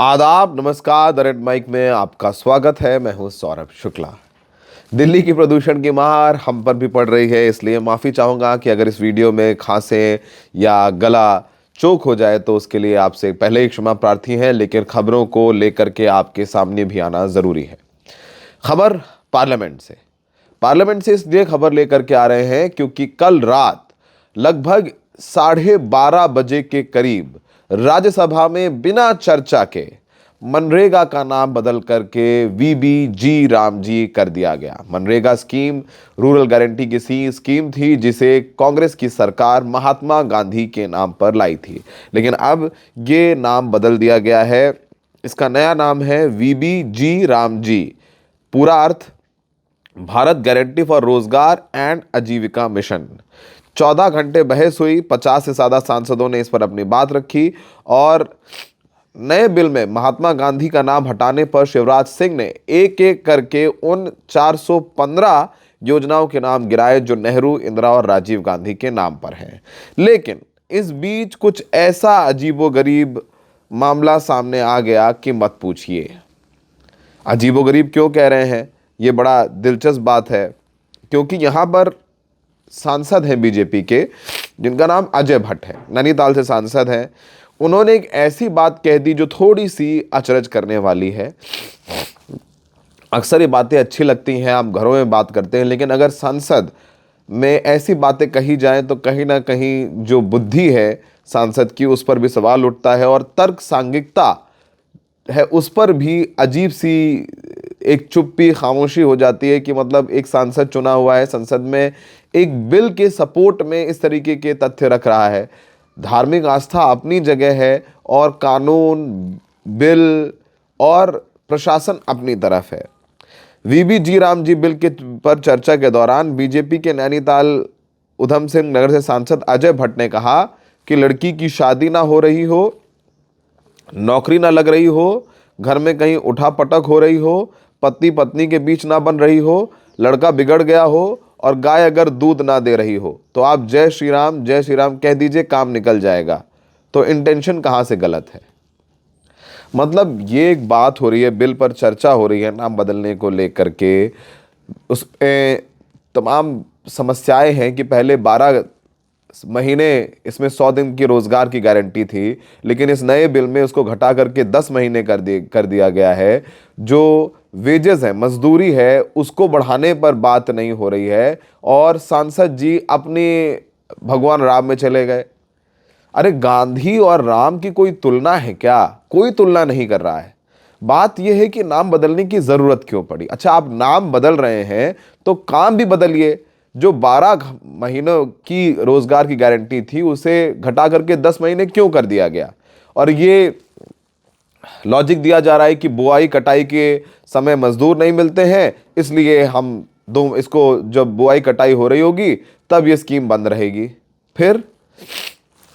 आदाब, नमस्कार। The red mic में आपका स्वागत है। मैं हूं सौरभ शुक्ला। दिल्ली की प्रदूषण की मार हम पर भी पड़ रही है, इसलिए माफ़ी चाहूँगा कि अगर इस वीडियो में खांसे या गला चोक हो जाए तो उसके लिए आपसे पहले ही क्षमा प्रार्थी हैं, लेकिन खबरों को लेकर के आपके सामने भी आना ज़रूरी है। खबर पार्लियामेंट से इसलिए खबर लेकर के आ रहे हैं क्योंकि कल रात लगभग 12:30 बजे के करीब राज्यसभा में बिना चर्चा के मनरेगा का नाम बदल करके वीबीजी रामजी कर दिया गया। मनरेगा स्कीम रूरल गारंटी की स्कीम थी जिसे कांग्रेस की सरकार महात्मा गांधी के नाम पर लाई थी, लेकिन अब ये नाम बदल दिया गया है। इसका नया नाम है वीबीजी रामजी। पूरा अर्थ भारत गारंटी फॉर रोजगार एंड आजीविका मिशन। 14 घंटे बहस हुई, 50 से ज़्यादा सांसदों ने इस पर अपनी बात रखी और नए बिल में महात्मा गांधी का नाम हटाने पर शिवराज सिंह ने एक एक करके उन 415 योजनाओं के नाम गिराए जो नेहरू, इंदिरा और राजीव गांधी के नाम पर हैं। लेकिन इस बीच कुछ ऐसा अजीबोगरीब मामला सामने आ गया कि मत पूछिए। अजीबोगरीब क्यों कह रहे हैं, ये बड़ा दिलचस्प बात है, क्योंकि यहाँ पर सांसद हैं बीजेपी के जिनका नाम अजय भट्ट है, नैनीताल से सांसद हैं। उन्होंने एक ऐसी बात कह दी जो थोड़ी सी अचरज करने वाली है। अक्सर ये बातें अच्छी लगती हैं, आप घरों में बात करते हैं, लेकिन अगर संसद में ऐसी बातें कही जाएं तो कहीं ना कहीं जो बुद्धि है सांसद की उस पर भी सवाल उठता है और तर्क सांघिकता है उस पर भी अजीब सी एक चुप्पी, खामोशी हो जाती है कि मतलब एक सांसद चुना हुआ है, संसद में एक बिल के सपोर्ट में इस तरीके के तथ्य रख रहा है। धार्मिक आस्था अपनी जगह है और कानून, बिल और प्रशासन अपनी तरफ है। वीबीजी रामजी बिल के पर चर्चा के दौरान बीजेपी के नैनीताल उधम सिंह नगर से सांसद अजय भट्ट ने कहा कि लड़की की शादी ना हो रही हो, नौकरी ना लग रही हो, घर में कहीं उठापटक हो रही हो, पति पत्नी के बीच ना बन रही हो, लड़का बिगड़ गया हो और गाय अगर दूध ना दे रही हो तो आप जय श्री राम कह दीजिए, काम निकल जाएगा। तो इंटेंशन कहाँ से गलत है? मतलब ये एक बात हो रही है, बिल पर चर्चा हो रही है नाम बदलने को लेकर के, उसमें तमाम समस्याएं हैं कि पहले 12 महीने इसमें 100 दिन की रोजगार की गारंटी थी, लेकिन इस नए बिल में उसको घटा करके 10 महीने कर दिया गया है। जो वेजेस है, मजदूरी है, उसको बढ़ाने पर बात नहीं हो रही है और सांसद जी अपने भगवान राम में चले गए। अरे गांधी और राम की कोई तुलना है क्या? कोई तुलना नहीं कर रहा है। बात यह है कि नाम बदलने की जरूरत क्यों पड़ी? अच्छा, आप नाम बदल रहे हैं तो काम भी बदलिए। जो 12 महीनों की रोजगार की गारंटी थी उसे घटा करके 10 महीने क्यों कर दिया गया? और ये लॉजिक दिया जा रहा है कि बुआई कटाई के समय मजदूर नहीं मिलते हैं, इसलिए हम इसको जब बुआई कटाई हो रही होगी तब ये स्कीम बंद रहेगी। फिर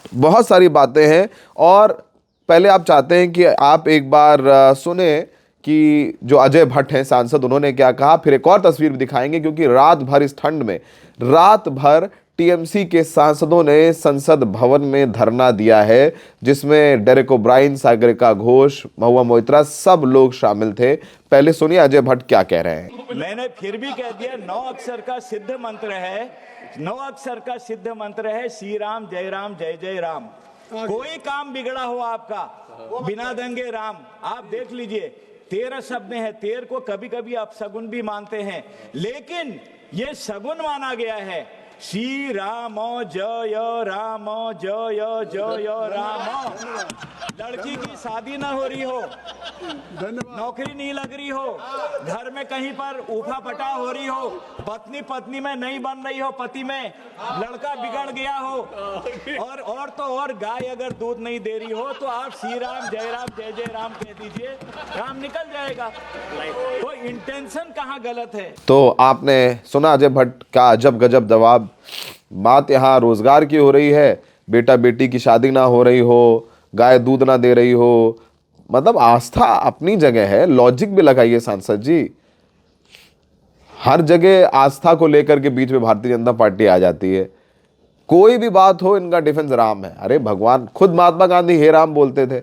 बहुत सारी बातें हैं और पहले आप चाहते हैं कि आप एक बार सुने कि जो अजय भट्ट हैं सांसद, उन्होंने क्या कहा। फिर एक और तस्वीर भी दिखाएंगे क्योंकि रात भर इस ठंड में रात भर टीएमसी के सांसदों ने संसद भवन में धरना दिया है, जिसमें डेरेक ओब्रायन, सागरिका घोष, महुआ मोइत्रा सब लोग शामिल थे। पहले सुनिए अजय भट्ट क्या कह रहे हैं। मैंने फिर भी कह दिया, 9 अक्षर का सिद्ध मंत्र है, 9 अक्षर का सिद्ध मंत्र है, श्री राम जय जय राम। कोई काम बिगड़ा हो आपका बिना दंगे राम, आप देख लीजिए। 13 शब्द हैं, 13 को कभी कभी आप सगुन भी मानते हैं, लेकिन ये सगुन माना गया है। श्री राम जय राम जय जय राम। लड़की की शादी ना हो रही हो, नौकरी नहीं लग रही हो, घर में कहीं पर ऊफा पटा हो रही हो, पत्नी में नहीं बन रही हो, पति में लड़का बिगड़ गया हो, और तो और गाय अगर दूध नहीं दे रही हो तो आप श्री राम जय राम कह दीजिए, काम निकल जाएगा। तो इंटेंशन कहाँ गलत है? तो आपने सुना अजय भट्ट का अजब गजब जवाब। बात यहाँ रोजगार की हो रही है, बेटा बेटी की शादी ना हो रही हो, गाय दूध ना दे रही हो। मतलब आस्था अपनी जगह है, लॉजिक भी लगाइए सांसद जी। हर जगह आस्था को लेकर के बीच में भारतीय जनता पार्टी आ जाती है। कोई भी बात हो, इनका डिफेंस राम है। अरे भगवान खुद महात्मा गांधी हे राम बोलते थे।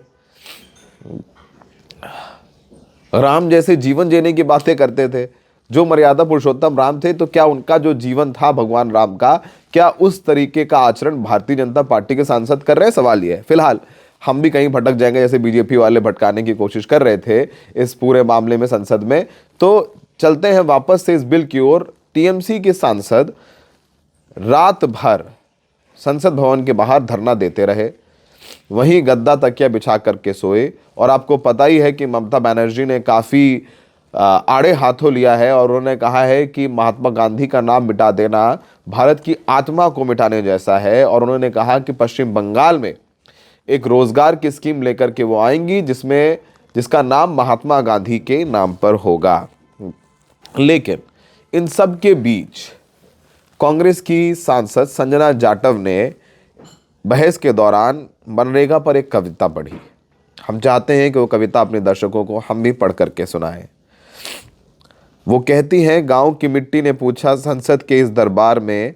राम जैसे जीवन जीने की बातें करते थे, जो मर्यादा पुरुषोत्तम राम थे, तो क्या उनका जो जीवन था भगवान राम का, क्या उस तरीके का आचरण भारतीय जनता पार्टी के सांसद कर रहे हैं? सवाल ये है। फिलहाल हम भी कहीं भटक जाएंगे, जैसे बीजेपी वाले भटकाने की कोशिश कर रहे थे इस पूरे मामले में संसद में। तो चलते हैं वापस से इस बिल की ओर। टीएमसी के सांसद रात भर संसद भवन के बाहर धरना देते रहे, वहीं गद्दा तकिया बिछा करके सोए। और आपको पता ही है कि ममता बनर्जी ने काफ़ी आड़े हाथों लिया है और उन्होंने कहा है कि महात्मा गांधी का नाम मिटा देना भारत की आत्मा को मिटाने जैसा है। और उन्होंने कहा कि पश्चिम बंगाल में एक रोजगार की स्कीम लेकर के वो आएंगी जिसका नाम महात्मा गांधी के नाम पर होगा। लेकिन इन सब के बीच कांग्रेस की सांसद संजना जाटव ने बहस के दौरान मनरेगा पर एक कविता पढ़ी। हम चाहते हैं कि वो कविता अपने दर्शकों को हम भी पढ़ करके सुनाएं। वो कहती हैं, गांव की मिट्टी ने पूछा संसद के इस दरबार में,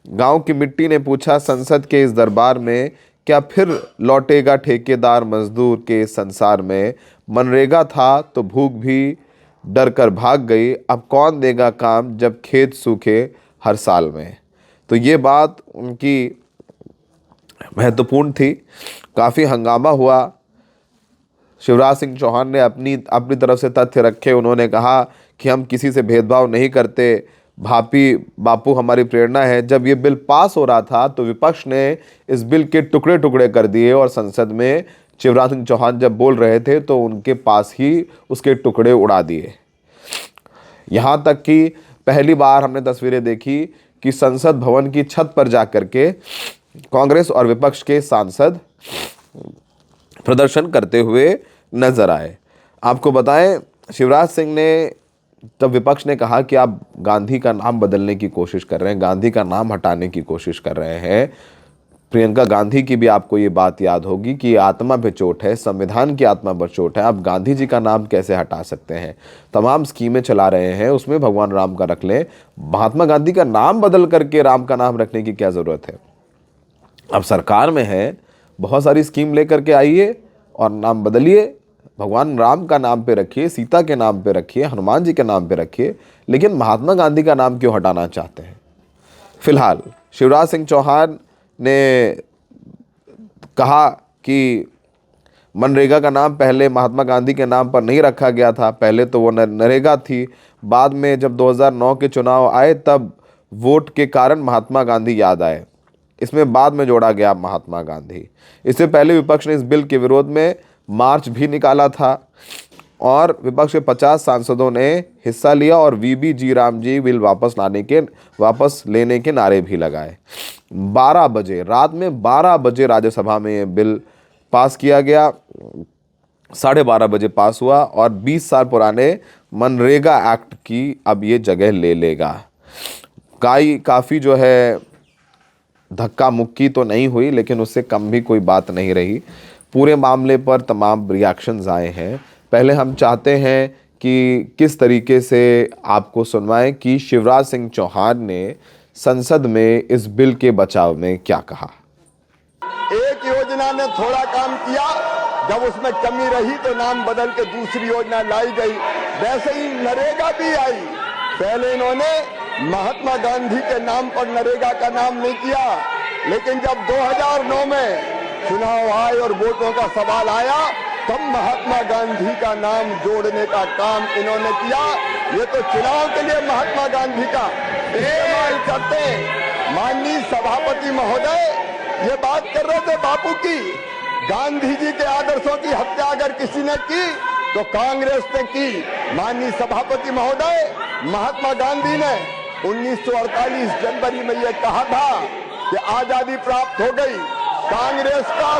गांव की मिट्टी ने पूछा संसद के इस दरबार में, क्या फिर लौटेगा ठेकेदार मजदूर के संसार में? मनरेगा था तो भूख भी डर कर भाग गई, अब कौन देगा काम जब खेत सूखे हर साल में। तो ये बात उनकी महत्वपूर्ण थी, काफ़ी हंगामा हुआ। शिवराज सिंह चौहान ने अपनी तरफ से तथ्य रखे। उन्होंने कहा कि हम किसी से भेदभाव नहीं करते, भापी बापू हमारी प्रेरणा है। जब ये बिल पास हो रहा था तो विपक्ष ने इस बिल के टुकड़े टुकड़े कर दिए और संसद में शिवराज सिंह चौहान जब बोल रहे थे तो उनके पास ही उसके टुकड़े उड़ा दिए। यहाँ तक कि पहली बार हमने तस्वीरें देखी कि संसद भवन की छत पर जाकर के कांग्रेस और विपक्ष के सांसद प्रदर्शन करते हुए नजर आए। आपको बताएं, शिवराज सिंह ने, तब विपक्ष ने कहा कि आप गांधी का नाम बदलने की कोशिश कर रहे हैं, गांधी का नाम हटाने की कोशिश कर रहे हैं। प्रियंका गांधी की भी आपको ये बात याद होगी कि आत्मा पे चोट है, संविधान की आत्मा पर चोट है, आप गांधी जी का नाम कैसे हटा सकते हैं? तमाम स्कीमें चला रहे हैं, उसमें भगवान राम का रख लें, महात्मा गांधी का नाम बदल करके राम का नाम रखने की क्या ज़रूरत है? अब सरकार में है, बहुत सारी स्कीम लेकर के आइए और नाम बदलिए, भगवान राम का नाम पे रखिए, सीता के नाम पे रखिए, हनुमान जी के नाम पे रखिए, लेकिन महात्मा गांधी का नाम क्यों हटाना चाहते हैं? फिलहाल शिवराज सिंह चौहान ने कहा कि मनरेगा का नाम पहले महात्मा गांधी के नाम पर नहीं रखा गया था, पहले तो वो नरेगा थी, बाद में जब 2009 के चुनाव आए तब वोट के कारण महात्मा गांधी याद आए, इसमें बाद में जोड़ा गया महात्मा गांधी। इससे पहले विपक्ष ने इस बिल के विरोध में मार्च भी निकाला था और विपक्ष के 50 सांसदों ने हिस्सा लिया और वीबी जी राम जी बिल वापस लेने के नारे भी लगाए। 12 बजे, रात में 12 बजे राज्यसभा में ये बिल पास किया गया, 12:30 बजे पास हुआ और 20 साल पुराने मनरेगा एक्ट की अब ये जगह ले लेगा। काफ़ी जो है धक्का मुक्की तो नहीं हुई, लेकिन उससे कम भी कोई बात नहीं रही। पूरे मामले पर तमाम रिएक्शंस आए हैं। पहले हम चाहते हैं कि किस तरीके से आपको सुनवाएं कि शिवराज सिंह चौहान ने संसद में इस बिल के बचाव में क्या कहा। एक योजना ने थोड़ा काम किया, जब उसमें कमी रही तो नाम बदल के दूसरी योजना लाई गई। वैसे ही नरेगा भी आई, पहले इन्होंने महात्मा गांधी के नाम पर नरेगा का नाम नहीं किया, लेकिन जब 2009 में चुनाव आए और वोटों का सवाल आया तब महात्मा गांधी का नाम जोड़ने का काम इन्होंने किया। ये तो चुनाव के लिए महात्मा गांधी का इस्तेमाल करते हैं। माननीय सभापति महोदय ये बात कर रहे थे बापू की, गांधी जी के आदर्शों की हत्या अगर किसी ने की तो कांग्रेस ने की। माननीय सभापति महोदय, महात्मा गांधी ने 1948 जनवरी में यह कहा था कि आजादी प्राप्त हो गई, कांग्रेस का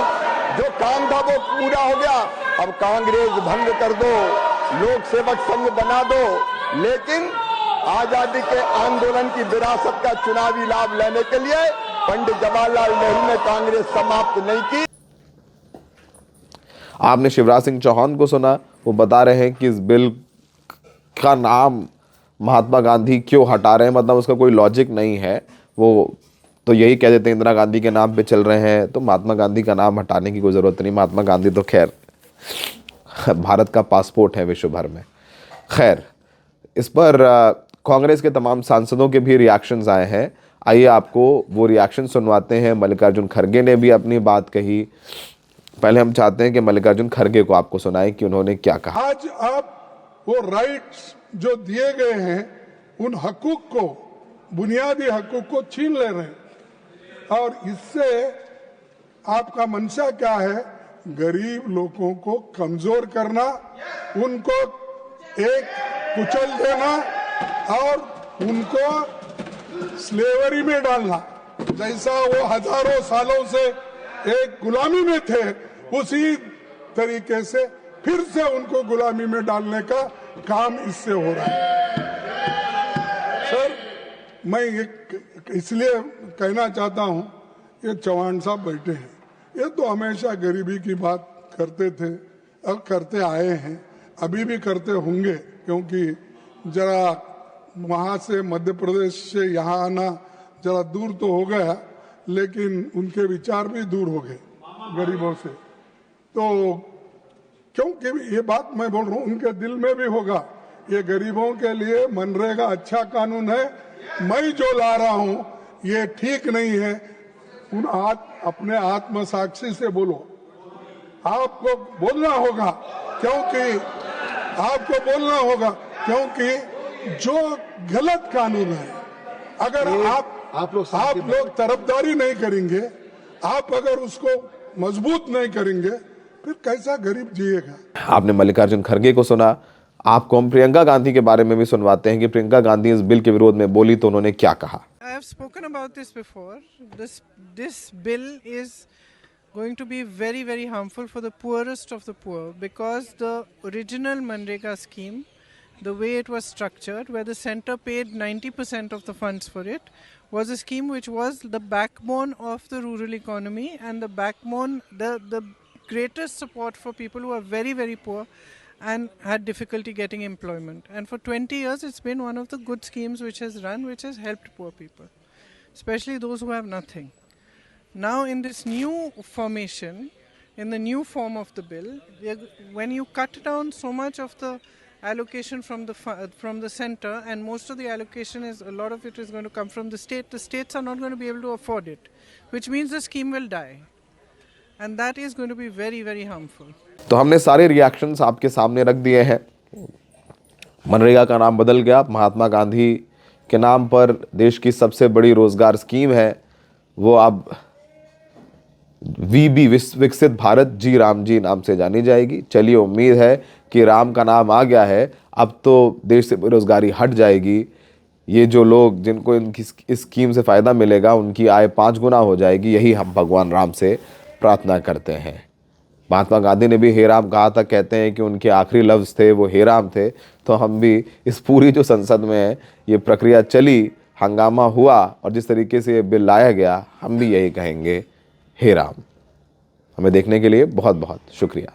जो काम था वो पूरा हो गया, अब कांग्रेस भंग कर दो, लोक सेवक संघ बना दो। लेकिन आजादी के आंदोलन की विरासत का चुनावी लाभ लेने के लिए पंडित जवाहरलाल नेहरू ने कांग्रेस समाप्त नहीं की। आपने शिवराज सिंह चौहान को सुना, वो बता रहे हैं कि इस बिल का नाम महात्मा गांधी क्यों हटा रहे हैं, मतलब उसका कोई लॉजिक नहीं है। वो तो यही कह देते हैं इंदिरा गांधी के नाम पे चल रहे हैं, तो महात्मा गांधी का नाम हटाने की कोई ज़रूरत नहीं। महात्मा गांधी तो खैर भारत का पासपोर्ट है विश्व भर में। खैर, इस पर कांग्रेस के तमाम सांसदों के भी रिएक्शंस आए हैं। आइए आपको वो रिएक्शन सुनवाते हैं। मल्लिकार्जुन खड़गे ने भी अपनी बात कही। पहले हम चाहते हैं कि मल्लिकार्जुन खड़गे को आपको सुनाएं कि उन्होंने क्या कहा। आज आप वो राइट्स जो दिए गए हैं, उन हकूक को, बुनियादी हकूक को छीन ले रहे हैं। और इससे आपका मंशा क्या है? गरीब लोगों को कमजोर करना, उनको एक कुचल देना और उनको स्लेवरी में डालना। जैसा वो हजारों सालों से एक गुलामी में थे, उसी तरीके से फिर से उनको गुलामी में डालने का काम इससे हो रहा है। सर, मैं इसलिए कहना चाहता हूं, ये चौहान साहब बैठे हैं, ये तो हमेशा गरीबी की बात करते थे और करते आए हैं, अभी भी करते होंगे, क्योंकि जरा वहां से मध्य प्रदेश से यहाँ आना जरा दूर तो हो गया, लेकिन उनके विचार भी दूर हो गए गरीबों से। तो क्योंकि ये बात मैं बोल रहा हूँ, उनके दिल में भी होगा, ये गरीबों के लिए मनरेगा अच्छा कानून है, मैं जो ला रहा हूँ ये ठीक नहीं है। उन अपने आत्म साक्षी से बोलो, आपको बोलना होगा, क्योंकि आपको बोलना होगा, क्योंकि जो गलत कानून है, अगर आप लोग तरफदारी नहीं करेंगे, आप अगर उसको मजबूत नहीं करेंगे, फिर कैसा गरीब जिएगा। आपने मल्लिकार्जुन खड़गे को सुना। आपको हम प्रियंका गांधी के बारे में भी सुनवाते हैं कि प्रियंका गांधी इस बिल के विरोध में बोली तो उन्होंने क्या कहा। I have spoken about this before. This bill is going to be very, very harmful for the poorest of the poor, because the original Manrega scheme, the way it was structured, where the center paid 90% of the funds for it, was a scheme which was the backbone of the rural economy and the backbone, the greatest support for people who are very, very poor and had difficulty getting employment. And for 20 years, it's been one of the good schemes which has run, which has helped poor people, especially those who have nothing. Now, in this new formation, in the new form of the bill, when you cut down so much of the allocation from the center, and most of the allocation is, a lot of it is going to come from the states are not going to be able to afford it, which means the scheme will die. And that is going to be very, very harmful. तो हमने सारे reactions आपके सामने रख दिए हैं। मनरेगा का नाम बदल गया, महात्मा गांधी के नाम पर देश की सबसे बड़ी रोजगार स्कीम है वो अब वीबी, विकसित भारत जी राम जी नाम से जानी जाएगी। चलिए, उम्मीद है कि राम का नाम आ गया है, अब तो देश से बेरोजगारी हट जाएगी। ये जो लोग जिनको इनकी इस स्कीम से फ़ायदा मिलेगा, उनकी आय 5 गुना हो जाएगी। यही हम भगवान राम से प्रार्थना करते हैं। महात्मा गांधी ने भी हे राम कहा था, कहते हैं कि उनके आखिरी लफ्ज़ थे वो हे राम थे। तो हम भी इस पूरी जो संसद में ये प्रक्रिया चली, हंगामा हुआ और जिस तरीके से ये बिल लाया गया, हम भी यही कहेंगे हे राम। हमें देखने के लिए बहुत बहुत शुक्रिया।